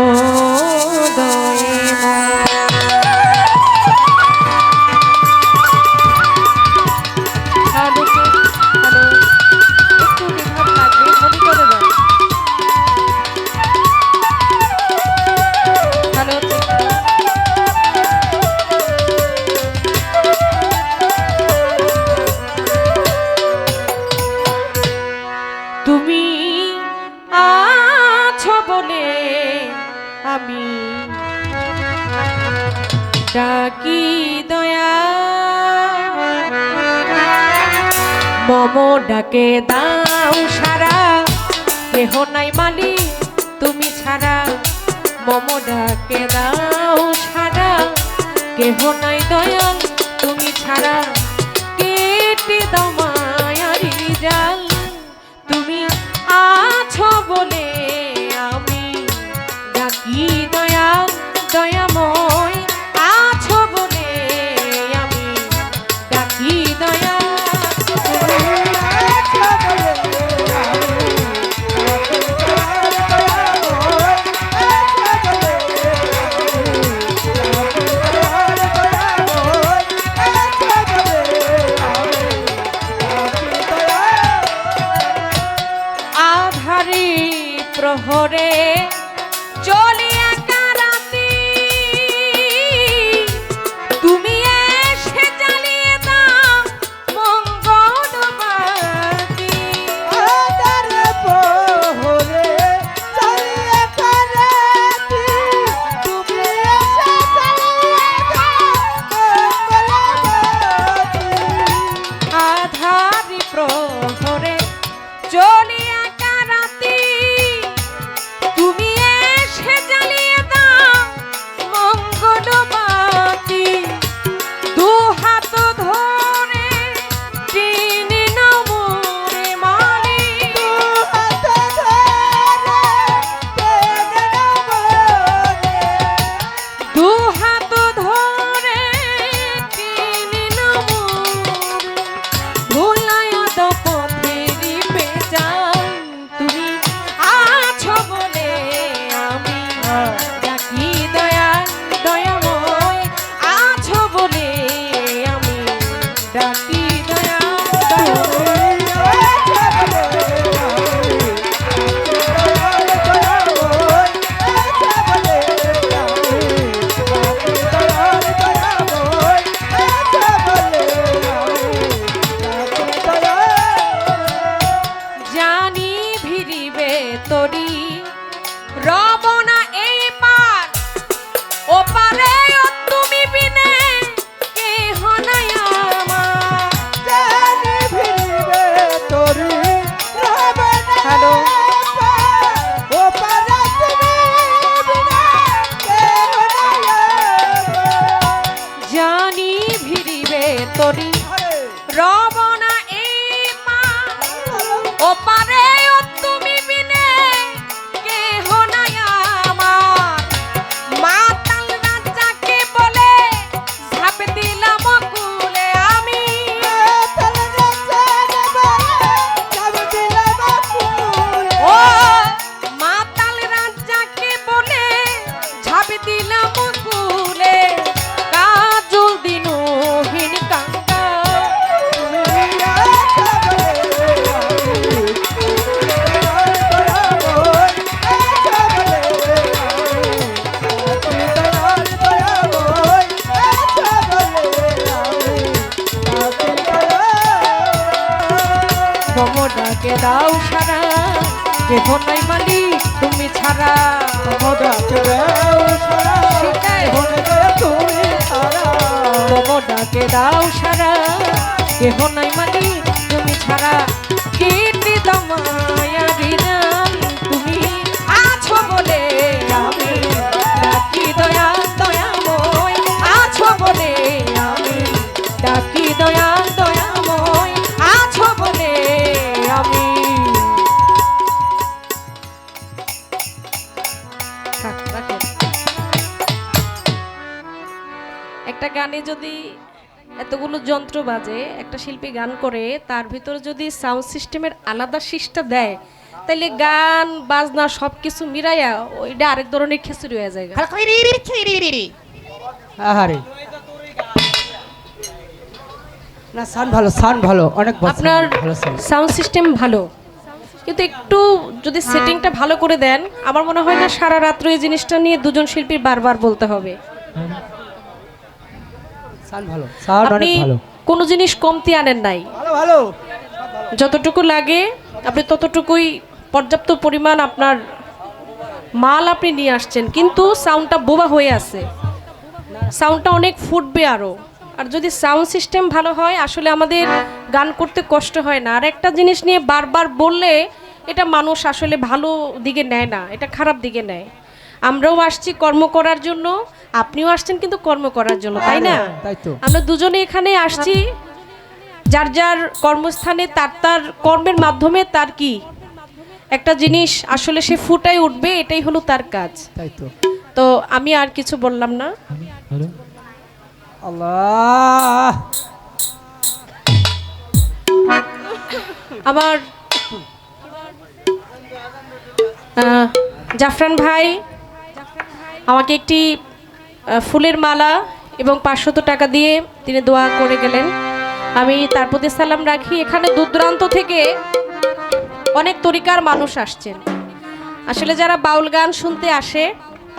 ও দোয়েমন। Hello hello, একটু রিভাব লাগবে, মনিটরে দাও। হ্যালো, তুমি আছো বলে আমি ডাকি দয়া, মম ডাকে দাও সারা, কেহ নাই মালিক তুমি ছাড়া। মম ডাকে দাও সারা, কেহ নাই দয়াল তুমি ছাড়া। কেটে দাও মায়ারি জাল, তুমি আছো বলে আমি ডাকি দয়াল দয়াময়। আছো বলে আমি ডাকি দয়া, আধারি প্রহরে চলি একা রাতি, তুমি এসে জ্বালিয়ে দাও মঙ্গলবাতি। আধারে প্রহরে চলি একা রাতি, তুমি এসে জ্বালিয়ে দাও মঙ্গলবাতি। আধারি প্রহরে চলি একা রাতি, তুমি এসে জ্বালিয়ে দাও মঙ্গলবাতি। দু হাত ধরে টেনে নাও মোরে মালিক, হাত ধরে টেনে নাও মোরে, দু হাত ধরে টেনে নাও মোরে। ভুলাইয়া দাও পথেরই পেঁচান, তুমি আছো বলে আমি ডাকি দয়াল দয়াময়। আছো বলে আমি ডাকি দয়াল দয়াময়। জানি ভিড়িবে তরি রব না এই পার ও পারে, ও তুমি বিনে কেহ নাই আমার। জানি ভিড়িবে তোরি রবে না হ্যালো। ও পারে তুমি বিনা কেহ নাই আমার। জানি ভিড়িবে তরি রব না এই পার ও পারে, ও তুমি বিনে কেহ নাই আমার। মাতাল রাজাকে বলে ঝাঁপ দিলাম কুলে আমি, তলে রাজাকে বলে ঝাঁপ দিলাম কুলে। ও মাতাল রাজাকে বলে ঝাঁপ দিলাম কুলে। কাজল দিনহীন কাঙ্গা, মম ডাকে দাও সারা, কেহ নাই মালিক তুমি ছাড়া। মম ডাকে দাও সারা, কেহ নাই মালিক তুমি ছাড়া। কেটে দাও মায়ারি জাল, তুমি আছো বলে আমি ডাকি দয়াল দয়াময়। আছো বলে আমি ডাকি দয়াল দয়াময়। আছো বলে আমি। একটা গানে যদি এতগুলো যন্ত্র বাজে, একটা শিল্পী গান করে, তার ভিতরে যদি সাউন্ড সিস্টেমের আলাদা সিস্টেম দেয়, তাইলে গান বাজনা সবকিছু মিলাইয়া ওইটা আরেক ধরনের খিচুড়ি হয়ে যায়। আহারে না, সাউন্ড ভালো, সাউন্ড ভালো, অনেক আপনার ভালো sound। সাউন্ড সিস্টেম ভালো, কিন্তু একটু যদি সেটিংটা ভালো করে দেন আমার মনে হয় না সারা রাত্র এই জিনিসটা নিয়ে দুজন শিল্পীর বারবার বলতে হবে। সাউন্ড ভালো, সাউন্ড আপনি অনেক ভালো, কোনো জিনিস কমতি আনেন নাই, ভালো ভালো। যতটুকু লাগে আপনি ততটুকুই পর্যাপ্ত পরিমাণ আপনার মাল আপনি নিয়ে আসছেন, কিন্তু সাউন্ডটা বোবা হয়ে আছে, সাউন্ডটা অনেক ফুটবে আরও। আর যদি সাউন্ড সিস্টেম ভালো হয় আসলে আমাদের গান করতে কষ্ট হয় না। আর একটা জিনিস নিয়ে বারবার বললে এটা মানুষ আসলে ভালো দিকে নেয় না, এটা খারাপ দিকে নেয়। আমরাও আসছি কর্ম করার জন্য, আপনিও আসছেন কিন্তু কর্ম করার জন্য, তাই না? তাই তো। আমরা দুজনে এখানে আসছি যার যার কর্মস্থানে তার তার কর্মের মাধ্যমে তার কি একটা জিনিস আসলে সে ফুটাই উঠবে, এটাই হলো তার কাজ। তাই তো। তো আমি আর কিছু বললাম না। আল্লাহ, আমার জাফরান ভাই আমাকে একটি ফুলের মালা এবং 500 টাকা দিয়ে তিনি দোয়া করে গেলেন, আমি তার প্রতি সালাম রাখি। এখানে দূর দূরান্ত থেকে অনেক তরিকার মানুষ আসছেন। আসলে যারা বাউল গান শুনতে আসে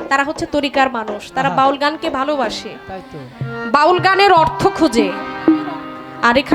তারা হচ্ছে তরিকার মানুষ, তারা বাউল গানকে ভালোবাসে, তাই তো। বাউল গানের অর্থ খুঁজে। আর এখানে